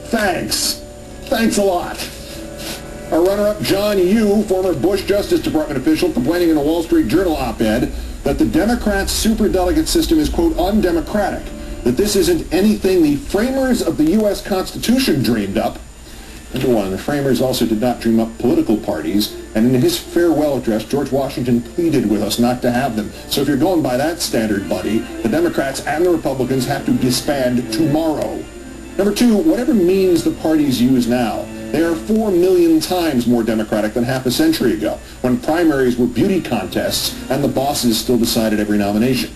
Thanks. Thanks a lot. Our runner-up, John Yoo, former Bush Justice Department official, complaining in a Wall Street Journal op-ed that the Democrats' superdelegate system is, quote, undemocratic, that this isn't anything the framers of the U.S. Constitution dreamed up. Number one, the framers also did not dream up political parties, and in his farewell address, George Washington pleaded with us not to have them. So if you're going by that standard, buddy, the Democrats and the Republicans have to disband tomorrow. Number two, whatever means the parties use now, they are 4 million times more democratic than half a century ago, when primaries were beauty contests and the bosses still decided every nomination.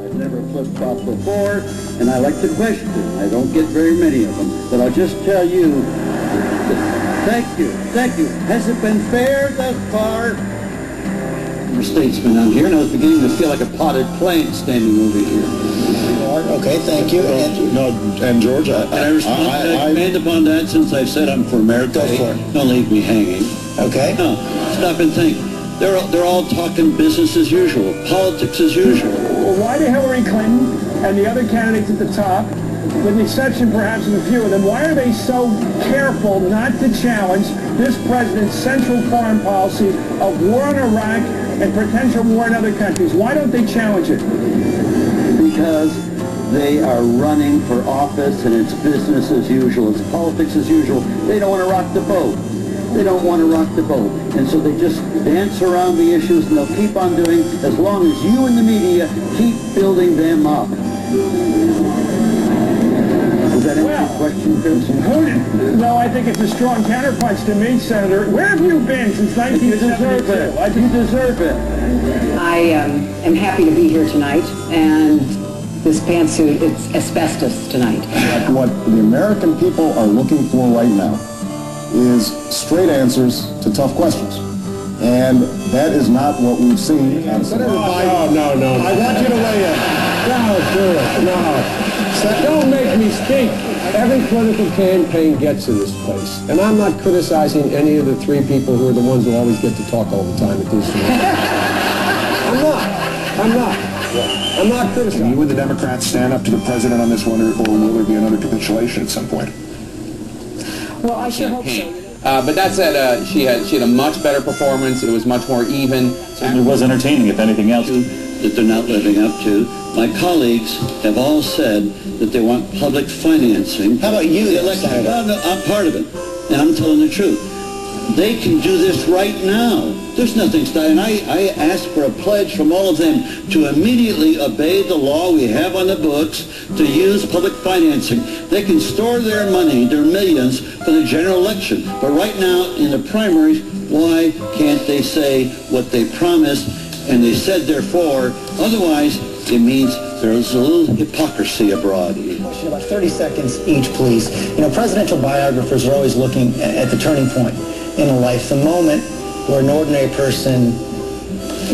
I've never flip-flopped before, and I like to question. I don't get very many of them, but I'll just tell you, thank you. Has it been fair thus far? Statesman on here, and I was beginning to feel like a potted plant standing over here. Okay, thank you. And George, I expand upon that since I've said I'm for America. Go for it. Don't leave me hanging. Okay. No, stop and think. They're all talking business as usual, politics as usual. Well, why do Hillary Clinton and the other candidates at the top, with the exception perhaps of a few of them, why are they so careful not to challenge this president's central foreign policy of war in Iraq and potential war in other countries? Why don't they challenge it? Because they are running for office and it's business as usual. It's politics as usual. They don't want to rock the boat. They don't want to rock the boat. And so they just dance around the issues, and they'll keep on doing as long as you and the media keep building them up. Does that answer your question, Chris? No, I think it's a strong counterpunch to me, Senator. Where have you been since 1972? I think you deserve it. I am happy to be here tonight, and this pantsuit, it's asbestos tonight. What the American people are looking for right now is straight answers to tough questions. And that is not what we've seen. Senator Biden, No. I want you to weigh in. Don't do it. No. Don't make me speak. Every political campaign gets to this place. And I'm not criticizing any of the three people who are the ones who always get to talk all the time at these meetings. I'm not criticizing. Can you and the Democrats stand up to the president on this one, or will there be another capitulation at some point? Well, I sure hope so. But that said, she had a much better performance. It was much more even. It was entertaining, if anything else. That they're not living up to. My colleagues have all said that they want public financing. How about you, Senator? No, I'm part of it, and I'm telling the truth. They can do this right now. There's nothing stopping. I ask for a pledge from all of them to immediately obey the law we have on the books to use public financing. They can store their money, their millions, for the general election. But right now, in the primaries, why can't they say what they promised and they said therefore? Otherwise, it means there's a little hypocrisy abroad. About 30 seconds each, please. You know, presidential biographers are always looking at the turning point in a life, the moment where an ordinary person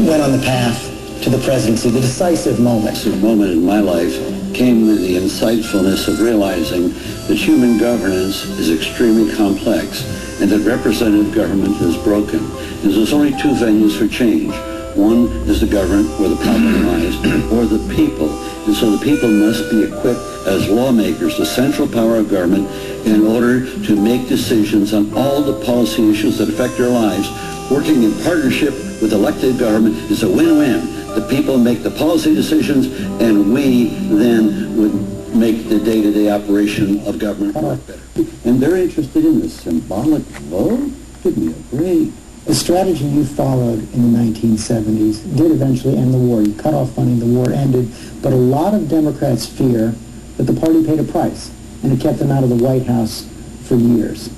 went on the path to the presidency, the decisive moment. The moment in my life came with the insightfulness of realizing that human governance is extremely complex and that representative government is broken. And there's only two venues for change. One is the government, where the problem lies, or the people. And so the people must be equipped as lawmakers, the central power of government, in order to make decisions on all the policy issues that affect their lives. Working in partnership with elected government is a win-win. The people make the policy decisions, and we then would make the day-to-day operation of government work better. And they're interested in the symbolic vote? Give me a break. The strategy you followed in the 1970s did eventually end the war. You cut off funding, the war ended, but a lot of Democrats fear that the party paid a price, and it kept them out of the White House for years.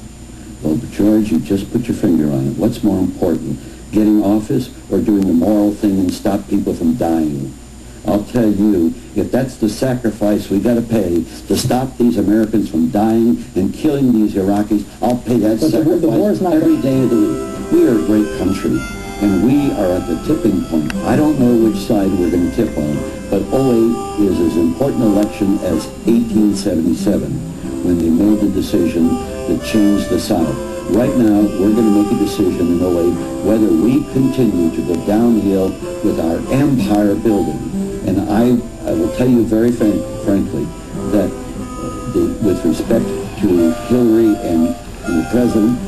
Well, George, you just put your finger on it. What's more important, getting office or doing the moral thing and stop people from dying? I'll tell you, if that's the sacrifice we got to pay to stop these Americans from dying and killing these Iraqis, I'll pay that sacrifice every day of the week. We are a great country, and we are at the tipping point. I don't know which side we're going to tip on, but 2008 is as important an election as 1877, when they made the decision that changed the South. Right now, we're going to make a decision in 08 whether we continue to go downhill with our empire building. And I will tell you very frankly that with respect to Hillary and the president,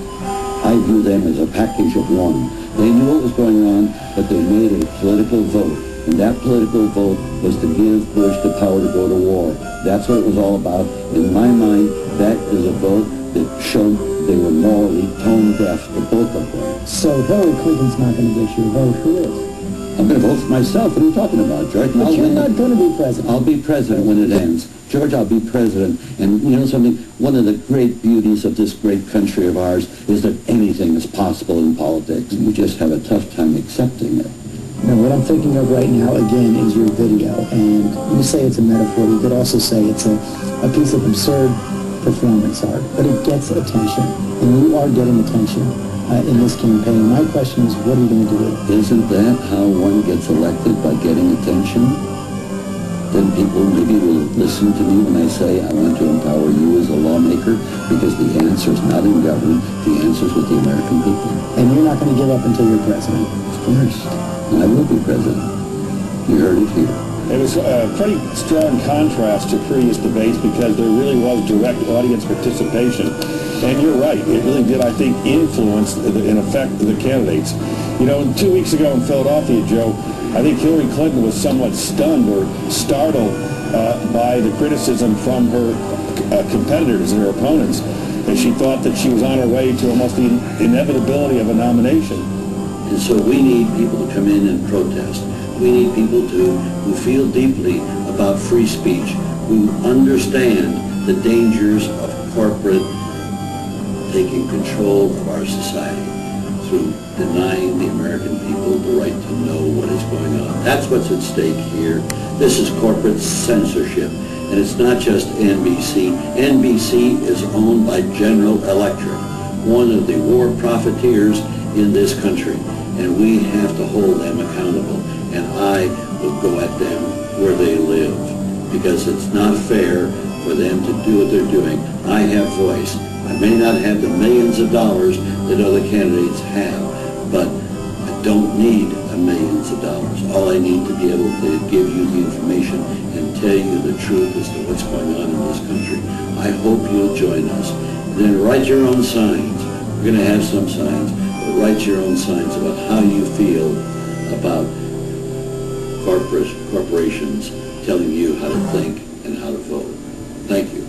I view them as a package of one. They knew what was going on, but they made a political vote. And that political vote was to give Bush the power to go to war. That's what it was all about. In my mind, that is a vote that showed they were morally tone deaf, the both of them. So Hillary Clinton's not going to get your vote. Who is? I'm going to vote for myself. What are you talking about, George? But you're not going to be president. I'll be president when it ends. George, I'll be president. And you know something? One of the great beauties of this great country of ours is that anything is possible in politics. We just have a tough time accepting it. No, what I'm thinking of right now, again, is your video. And you say it's a metaphor. You could also say it's a piece of absurd performance art. But it gets attention. And you are getting attention in this campaign. My question is, what are you going to do with it? Isn't that how one gets elected, by getting attention? Then people maybe will listen to me when I say I want to empower you as a lawmaker, because the answer is not in government, the answer is with the American people. And you're not going to give up until you're president? Of course. I will be president. You heard it here. It was a pretty strong contrast to previous debates because there really was direct audience participation. And you're right, it really did, I think, influence, in effect, the candidates. You know, 2 weeks ago in Philadelphia, Joe, I think Hillary Clinton was somewhat stunned or startled by the criticism from her competitors and her opponents, and she thought that she was on her way to almost the inevitability of a nomination. And so we need people to come in and protest. We need people who feel deeply about free speech, who understand the dangers of corporate taking control of our society through denying the American people the right to know what is going on. That's what's at stake here. This is corporate censorship. And it's not just NBC. NBC is owned by General Electric, one of the war profiteers in this country. And we have to hold them accountable. And I will go at them where they live, because it's not fair for them to do what they're doing. I have voice. I may not have the millions of dollars that other candidates have, but I don't need millions of dollars. All I need to be able to give you the information and tell you the truth as to what's going on in this country. I hope you'll join us. And then write your own signs. We're going to have some signs, but write your own signs about how you feel about corporations telling you how to think and how to vote. Thank you.